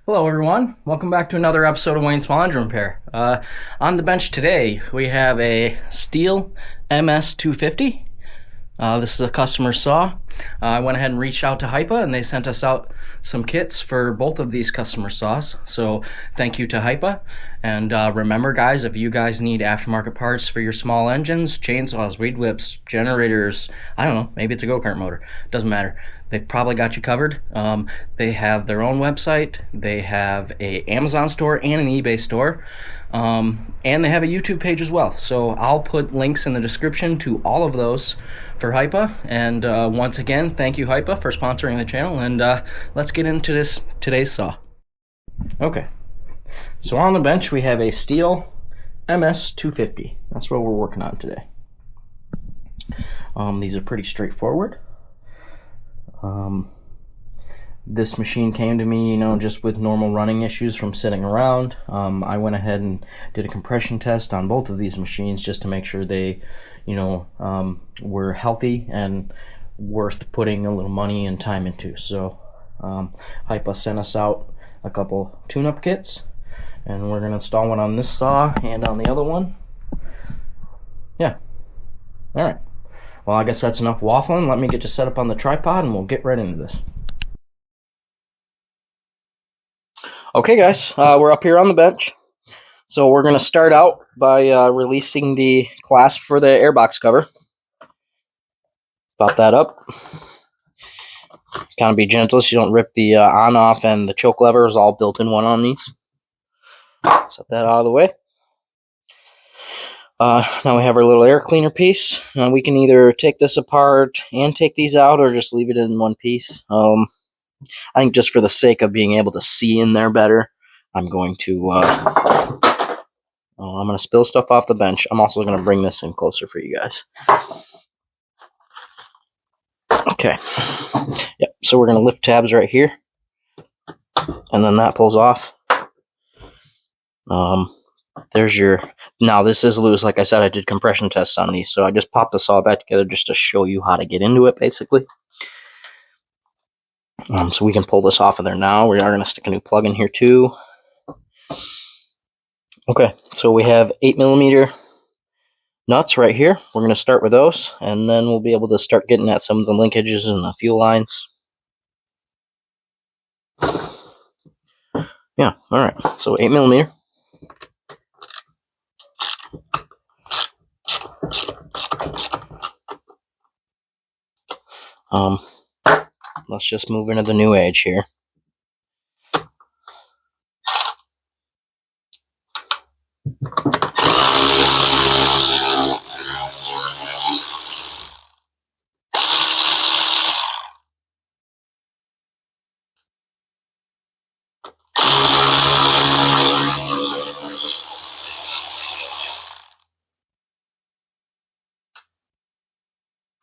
Hello everyone, welcome back to another episode of Wayne's Small Engine Repair. On the bench today we have a STIHL MS250. This is a customer saw. I went ahead and reached out to HIPA and they sent us out some kits for both of these customer saws. So thank you to HIPA. And remember guys, if you guys need aftermarket parts for your small engines, chainsaws, weed whips, generators, I don't know, maybe it's a go-kart motor, doesn't matter. They probably got you covered. They have their own website, they have a Amazon store and an eBay store, and they have a YouTube page as well. So I'll put links in the description to all of those for HIPA. And once again, thank you HIPA for sponsoring the channel, and let's get into today's saw. Okay, so on the bench we have a STIHL MS250. That's what we're working on today. These are pretty straightforward. This machine came to me, just with normal running issues from sitting around. I went ahead and did a compression test on both of these machines just to make sure they, were healthy and worth putting a little money and time into. So HIPA sent us out a couple tune-up kits, and we're going to install one on this saw and on the other one. Yeah. Alright. Well, I guess that's enough waffling. Let me get you set up on the tripod and we'll get right into this. Okay guys, we're up here on the bench. So we're going to start out by releasing the clasp for the airbox cover. Pop that up. Kind of be gentle so you don't rip the on-off, and the choke lever is all built in one on these. Set that out of the way. Now we have our little air cleaner piece. We can either take this apart and take these out, or just leave it in one piece. I think just for the sake of being able to see in there better, I'm going to spill stuff off the bench. I'm also going to bring this in closer for you guys. Okay. Yep. So we're going to lift tabs right here, and then that pulls off. There's your. Now this is loose. Like I said, I did compression tests on these, so I just popped the saw back together just to show you how to get into it, basically. So we can pull this off of there now. We are going to stick a new plug in here too. Okay, so we have 8mm nuts right here. We're going to start with those, and then we'll be able to start getting at some of the linkages and the fuel lines. Yeah, alright, so 8mm. Let's just move into the new age here.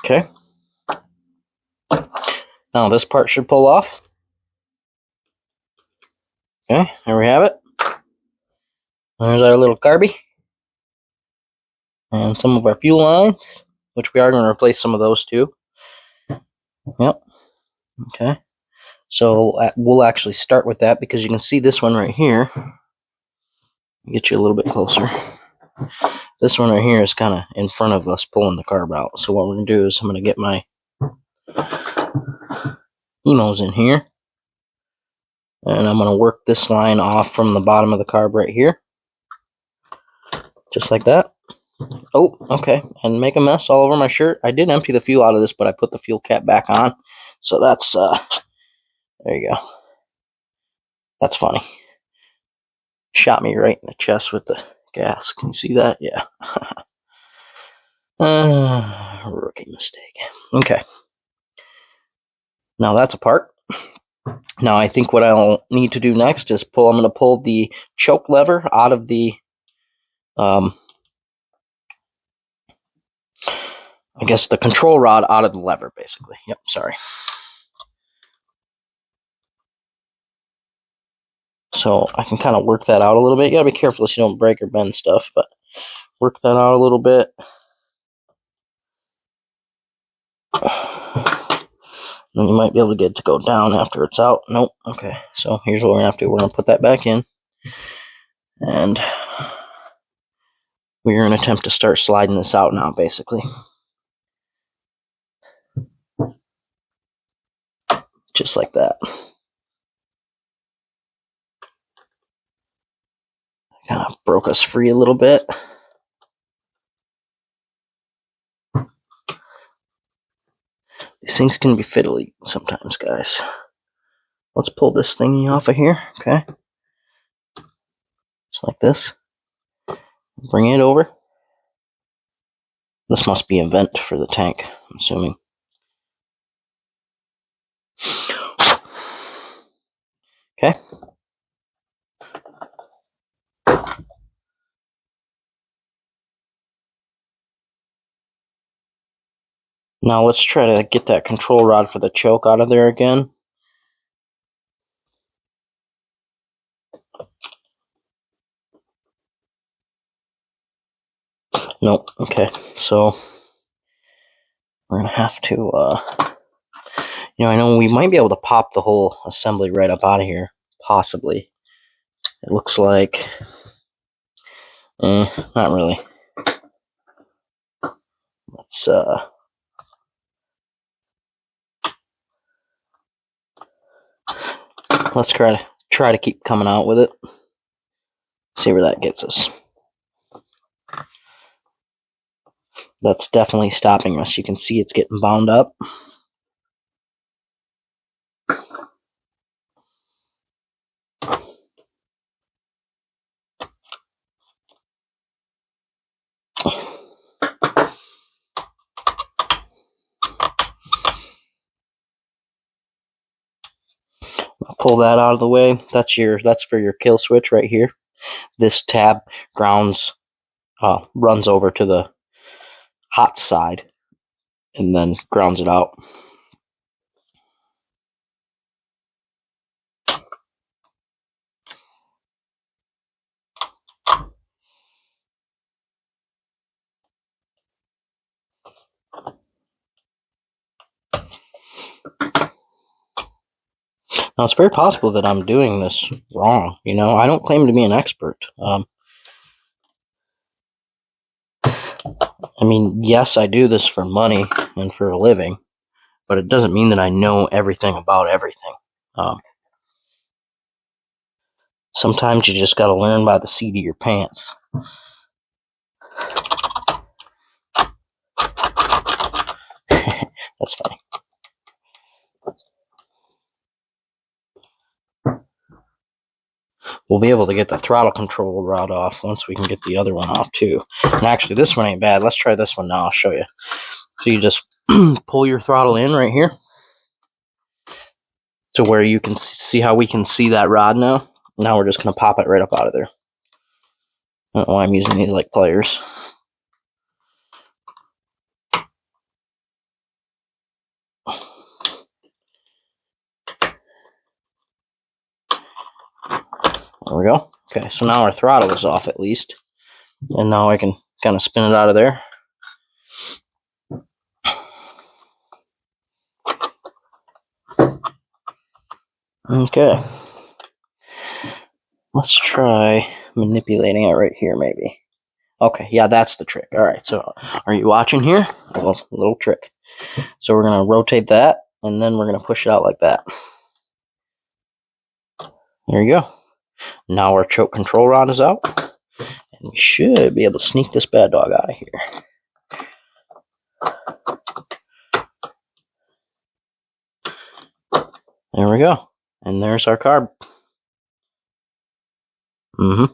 Okay. Now this part should pull off. Okay, there we have it. There's our little carby. And some of our fuel lines, which we are going to replace some of those too. Yep. Okay. So we'll actually start with that, because you can see this one right here. Get you a little bit closer. This one right here is kind of in front of us pulling the carb out. So what we're going to do is I'm going to get my emos in here, and I'm going to work this line off from the bottom of the carb right here, just like that. Oh, okay, and make a mess all over my shirt. I did empty the fuel out of this, but I put the fuel cap back on, so that's there you go. That's funny. shot me right in the chest with the gas. Can you see that? Yeah. Rookie mistake. Okay. Now that's apart. Now I think what I'll need to do next is I'm going to pull the choke lever out of the, I guess the control rod out of the lever, basically. Yep, sorry. So I can kind of work that out a little bit. You gotta be careful so you don't break or bend stuff, but work that out a little bit. Then you might be able to get it to go down after it's out. Nope. Okay, so here's what we're gonna have to do. We're gonna put that back in, and we're gonna attempt to start sliding this out now, basically. Just like that. Kind of broke us free a little bit. These things can be fiddly sometimes, guys. Let's pull this thingy off of here, okay? Just like this. Bring it over. This must be a vent for the tank, I'm assuming. Okay. Now let's try to get that control rod for the choke out of there again. Nope. Okay, so we're gonna have to, I know we might be able to pop the whole assembly right up out of here, possibly. It looks like, not really. Let's try to keep coming out with it. See where that gets us. That's definitely stopping us. You can see it's getting bound up. Pull that out of the way. That's for your kill switch right here. This tab runs over to the hot side and then grounds it out. Now, it's very possible that I'm doing this wrong. I don't claim to be an expert. I mean, yes, I do this for money and for a living, but it doesn't mean that I know everything about everything. Sometimes you just got to learn by the seat of your pants. That's funny. We'll be able to get the throttle control rod off once we can get the other one off too. And actually, this one ain't bad. Let's try this one now. I'll show you. So you just pull your throttle in right here to where you can see how we can see that rod now. Now we're just going to pop it right up out of there. I don't know why I'm using these like pliers. There we go. Okay, so now our throttle is off at least. And now I can kind of spin it out of there. Okay. Let's try manipulating it right here, maybe. Okay, yeah, that's the trick. All right, so are you watching here? A little trick. So we're going to rotate that, and then we're going to push it out like that. There you go. Now our choke control rod is out, and we should be able to sneak this bad dog out of here. There we go. And there's our carb. Mm-hmm.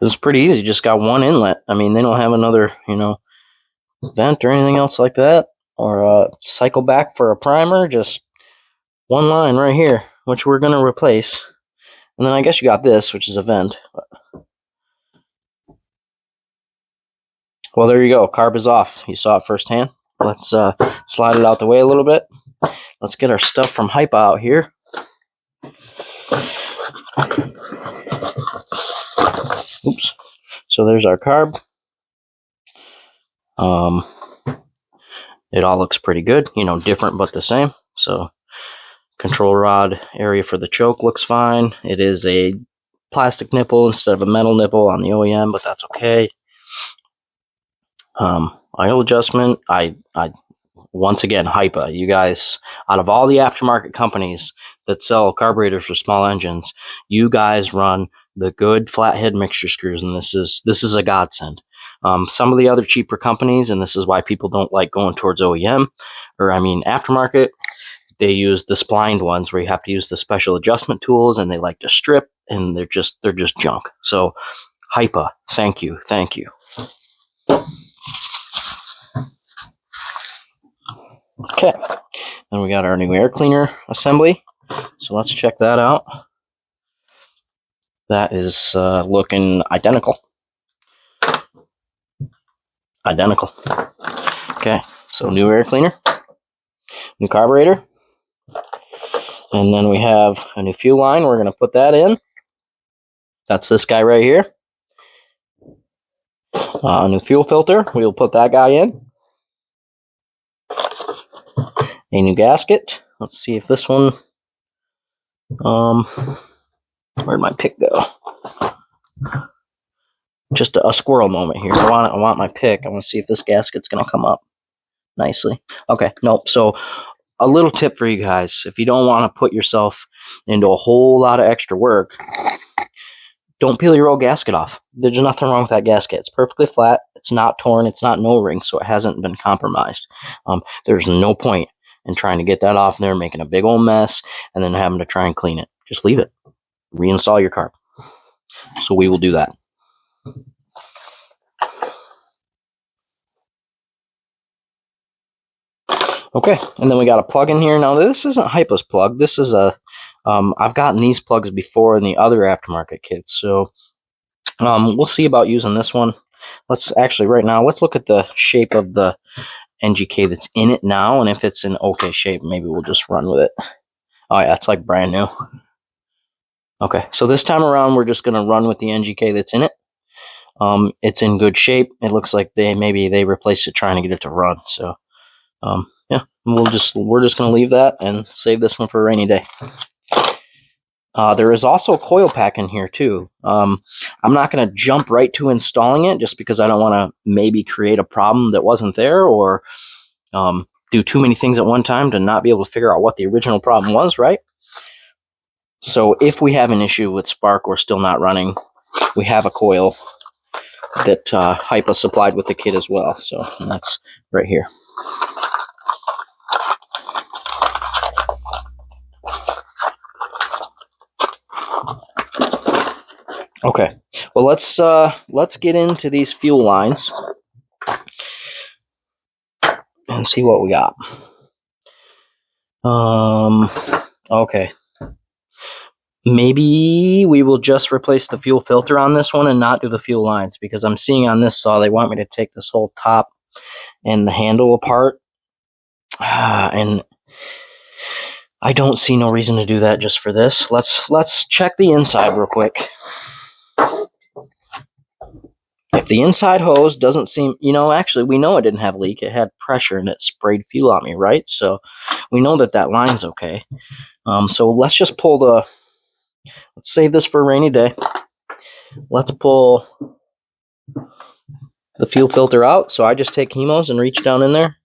It's pretty easy. Just got one inlet. I mean, they don't have another, vent or anything else like that, or a cycle back for a primer. Just one line right here, which we're gonna replace. And then I guess you got this, which is a vent. Well, there you go. Carb is off. You saw it firsthand. Let's slide it out the way a little bit. Let's get our stuff from HIPA out here. Oops. So there's our carb. It all looks pretty good. Different but the same. So control rod area for the choke looks fine. It is a plastic nipple instead of a metal nipple on the OEM, but that's okay. Oil adjustment. I once again, HIPA. You guys, out of all the aftermarket companies that sell carburetors for small engines, you guys run the good flathead mixture screws, and this is a godsend. Some of the other cheaper companies, and this is why people don't like going towards OEM, or aftermarket, they use the splined ones where you have to use the special adjustment tools, and they like to strip, and they're just junk. So HIPA, thank you. Okay, then we got our new air cleaner assembly, so let's check that out. That is looking identical. Okay, so new air cleaner, new carburetor, and then we have a new fuel line. We're going to put that in. That's this guy right here. A new fuel filter. We'll put that guy in. A new gasket. Let's see if this one. Where'd my pick go? Just a squirrel moment here. I want my pick. I want to see if this gasket's going to come up nicely. Okay, nope. So a little tip for you guys. If you don't want to put yourself into a whole lot of extra work, don't peel your old gasket off. There's nothing wrong with that gasket. It's perfectly flat. It's not torn. It's not no ring, so it hasn't been compromised. There's no point in trying to get that off there, making a big old mess, and then having to try and clean it. Just leave it. Reinstall your carb. So we will do that. Okay, and then we got a plug in here. Now, this isn't HIPA's plug. This is I've gotten these plugs before in the other aftermarket kits, so we'll see about using this one. Let's actually, right now, let's look at the shape of the NGK that's in it now, and if it's in okay shape, maybe we'll just run with it. Oh yeah, it's like brand new. Okay, so this time around, we're just going to run with the NGK that's in it. It's in good shape. It looks like maybe they replaced it trying to get it to run, so yeah, we're just going to leave that and save this one for a rainy day. There is also a coil pack in here too. I'm not going to jump right to installing it just because I don't want to maybe create a problem that wasn't there, or do too many things at one time to not be able to figure out what the original problem was, right? So if we have an issue with spark or still not running, we have a coil that HIPA supplied with the kit as well. So that's right here. Okay, well let's get into these fuel lines and see what we got. Okay. Maybe we will just replace the fuel filter on this one and not do the fuel lines, because I'm seeing on this saw they want me to take this whole top and the handle apart, and I don't see no reason to do that just for this. Let's check the inside real quick. If the inside hose doesn't seem, actually we know it didn't have a leak. It had pressure and it sprayed fuel at me, right? So we know that line's okay. So let's just pull let's save this for a rainy day. Let's pull the fuel filter out. So I just take Hemos and reach down in there.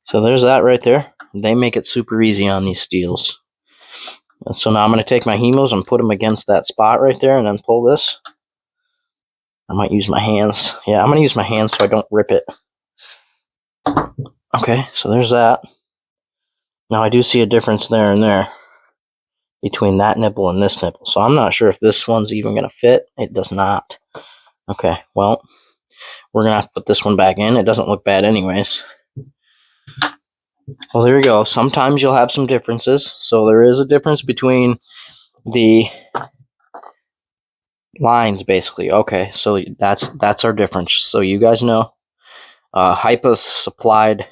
So there's that right there. They make it super easy on these STIHLs. And so now I'm going to take my Hemos and put them against that spot right there and then pull this. I might use my hands. Yeah, I'm going to use my hands so I don't rip it. Okay, so there's that. Now I do see a difference there and there between that nipple and this nipple. So I'm not sure if this one's even going to fit. It does not. Okay, well, we're going to have to put this one back in. It doesn't look bad anyways. Well, there you go. Sometimes you'll have some differences. So there is a difference between the lines, basically. Okay, so that's our difference. So you guys know, HIPA's supplied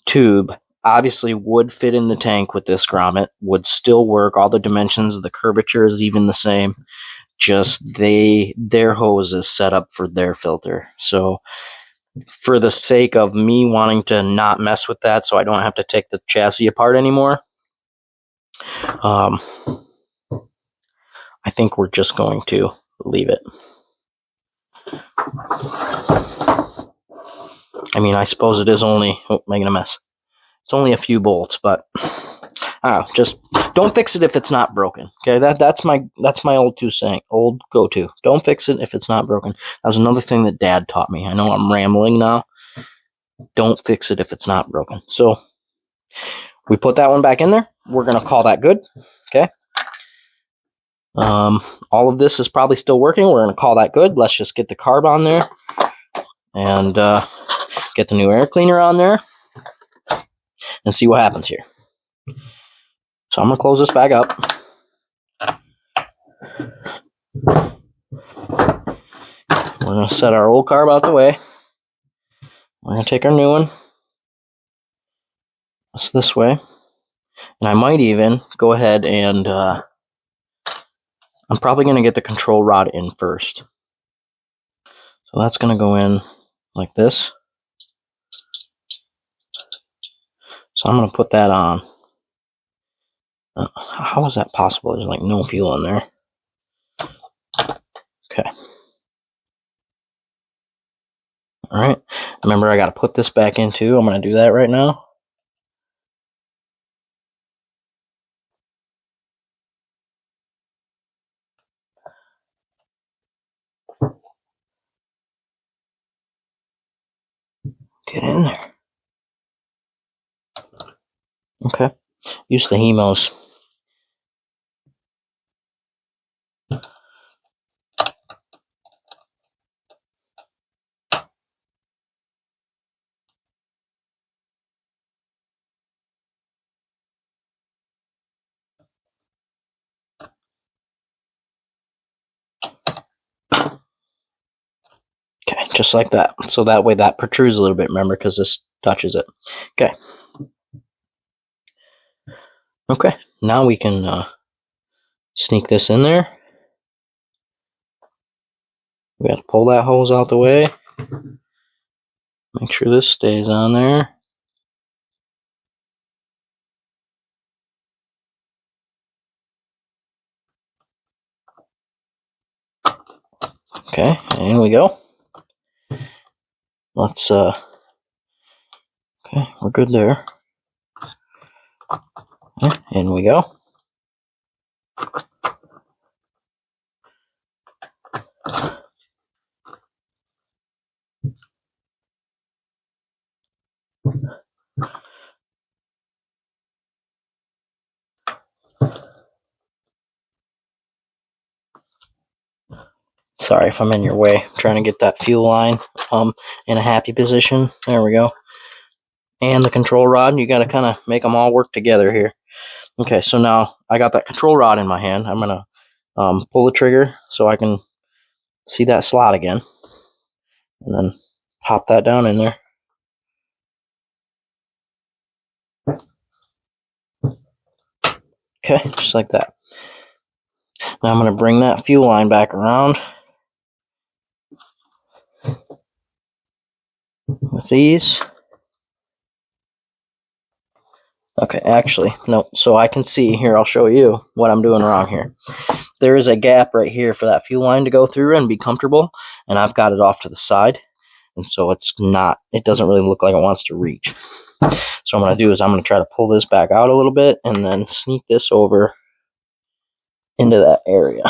tube obviously would fit in the tank with this grommet, would still work. All the dimensions, the curvature is even the same. Just their hose is set up for their filter. So for the sake of me wanting to not mess with that so I don't have to take the chassis apart anymore, I think we're just going to leave it. I mean, I suppose it is only, making a mess. It's only a few bolts, but I don't know, just don't fix it if it's not broken. Okay, that's my old go-to. Don't fix it if it's not broken. That was another thing that Dad taught me. I know I'm rambling now. Don't fix it if it's not broken. So we put that one back in there. We're gonna call that good. Okay. All of this is probably still working. We're gonna call that good. Let's just get the carb on there and get the new air cleaner on there and see what happens here. So I'm gonna close this back up. We're gonna set our old carb out the way. We're gonna take our new one. It's this way. And I might even go ahead and I'm probably gonna get the control rod in first. So that's gonna go in like this. So I'm gonna put that on. How is that possible? There's like no fuel in there. Okay. All right. Remember, I got to put this back in too. I'm going to do that right now. Get in there. Okay. Use the hemos. Okay, just like that. So that way that protrudes a little bit, remember, because this touches it. Okay. Okay, now we can sneak this in there. We got to pull that hose out the way. Make sure this stays on there. Okay, in we go. Let's, okay, we're good there. Okay, in we go. Sorry if I'm in your way. I'm trying to get that fuel line in a happy position. There we go. And the control rod. You got to kind of make them all work together here. Okay, so now I got that control rod in my hand. I'm going to pull the trigger so I can see that slot again. And then pop that down in there. Okay, just like that. Now I'm going to bring that fuel line back around with these. Okay, actually, no. So I can see here, I'll show you what I'm doing wrong here. There is a gap right here for that fuel line to go through and be comfortable, and I've got it off to the side, and so it doesn't really look like it wants to reach. So what I'm going to do is I'm going to try to pull this back out a little bit and then sneak this over into that area.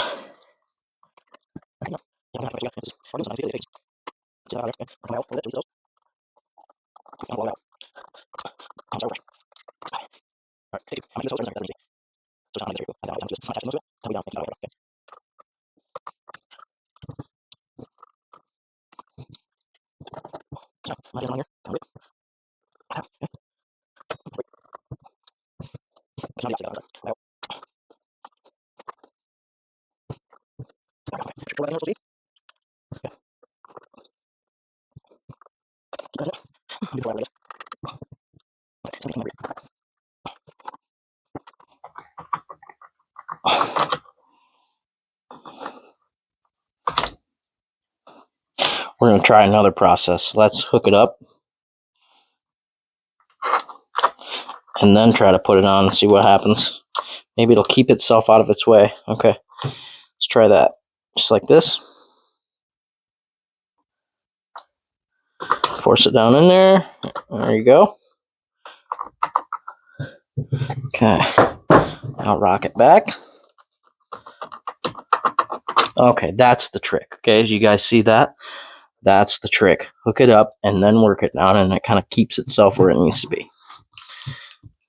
We're going to try another process. Let's hook it up and then try to put it on and see what happens. Maybe it'll keep itself out of its way. Okay, let's try that. Just like this. Force it down in there. There you go. Okay, now rock it back. Okay, that's the trick. Okay, as you guys see that? That's the trick. Hook it up and then work it down, and it kind of keeps itself where it needs to be.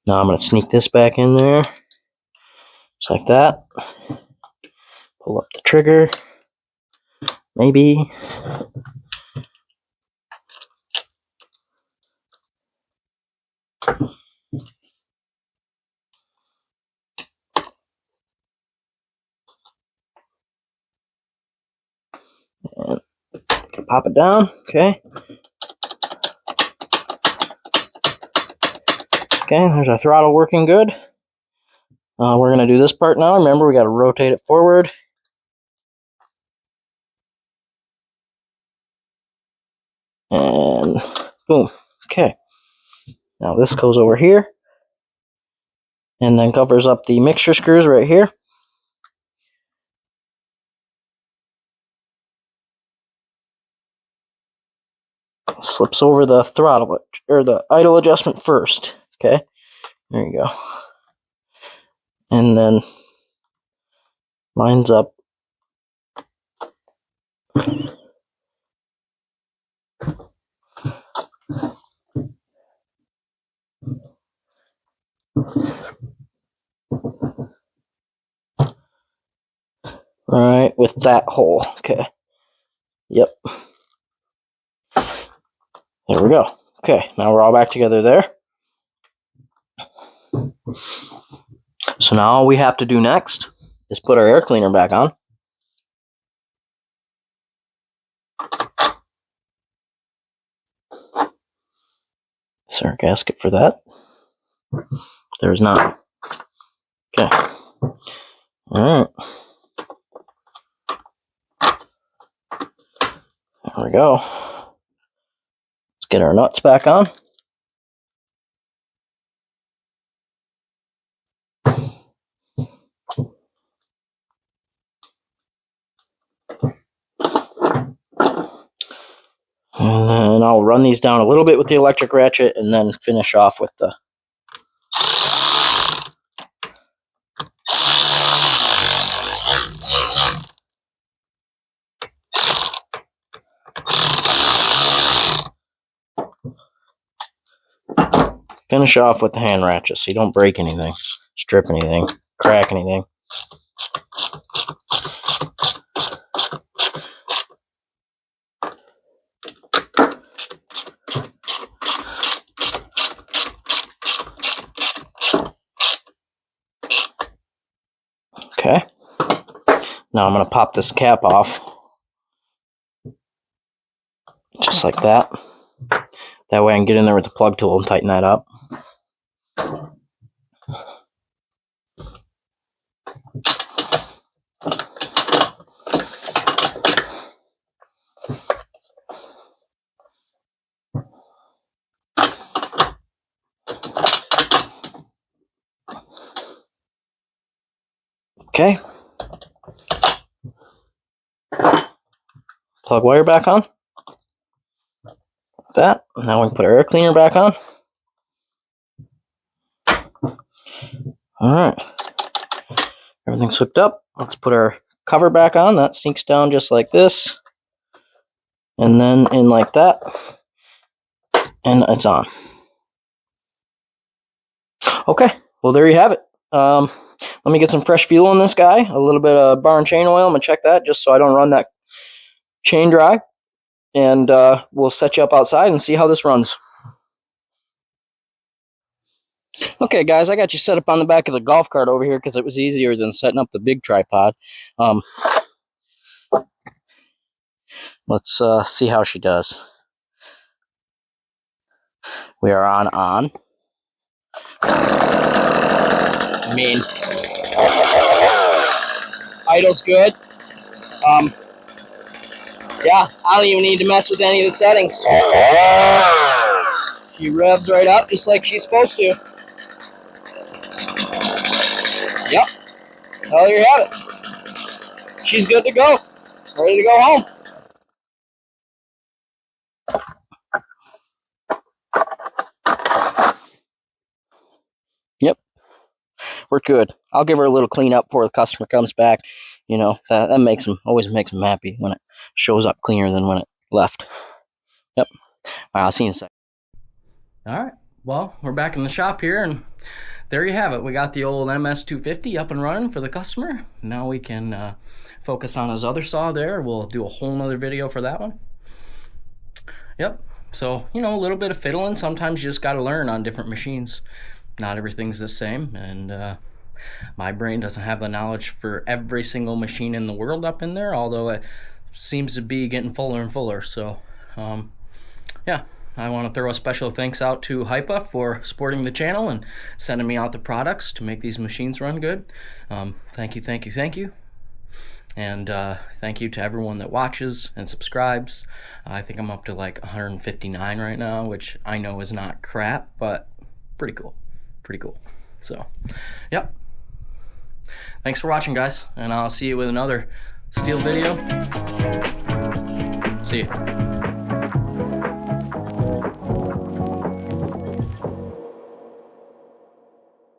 Now I'm going to sneak this back in there. Just like that. Pull up the trigger. Maybe. And pop it down. Okay. Okay, there's our throttle working good. We're going to do this part now. Remember, we got to rotate it forward. And boom. Okay. Now this goes over here. And then covers up the mixture screws right here. Slips over the throttle, or the idle adjustment first. Okay. There you go. And then lines up. Alright, with that hole. Okay. Yep. There we go. Okay, now we're all back together there. So now all we have to do next is put our air cleaner back on. Is there a gasket for that? There's not. Okay. Alright. There we go. Let's get our nuts back on. And then I'll run these down a little bit with the electric ratchet and then finish off with the... Finish off with the hand ratchet so you don't break anything, strip anything, crack anything. Okay. Now I'm going to pop this cap off. Just like that. That way I can get in there with the plug tool and tighten that up. Okay. Plug wire back on. Like that. Now we can put our air cleaner back on. Alright. Everything's hooked up. Let's put our cover back on. That sinks down just like this, and then in like that, and it's on. Okay, well there you have it. Let me get some fresh fuel in this guy, a little bit of bar and chain oil. I'm gonna check that just so I don't run that chain dry, and we'll set you up outside and see how this runs. Okay guys, I got you set up on the back of the golf cart over here because it was easier than setting up the big tripod. Let's see how she does. We are on. I mean, idle's good. Yeah, I don't even need to mess with any of the settings. She revs right up just like she's supposed to. Yep. Well, there you have it. She's good to go. Ready to go home. Yep. We're good. I'll give her a little cleanup before the customer comes back. You know, that makes them, always makes them happy when it shows up cleaner than when it left. Yep. All right, I'll see you in a second. All right. Well, we're back in the shop here, and there you have it. We got the old MS250 up and running for the customer. Now we can focus on his other saw there. We'll do a whole nother video for that one. Yep. So, you know, a little bit of fiddling. Sometimes you just got to learn on different machines. Not everything's the same, and my brain doesn't have the knowledge for every single machine in the world up in there, although it seems to be getting fuller and fuller. So, yeah. I want to throw a special thanks out to HIPA for supporting the channel and sending me out the products to make these machines run good. Thank you. And thank you to everyone that watches and subscribes. I think I'm up to like 159 right now, which I know is not crap, but pretty cool. So, yep. Thanks for watching, guys, and I'll see you with another STIHL video. See you.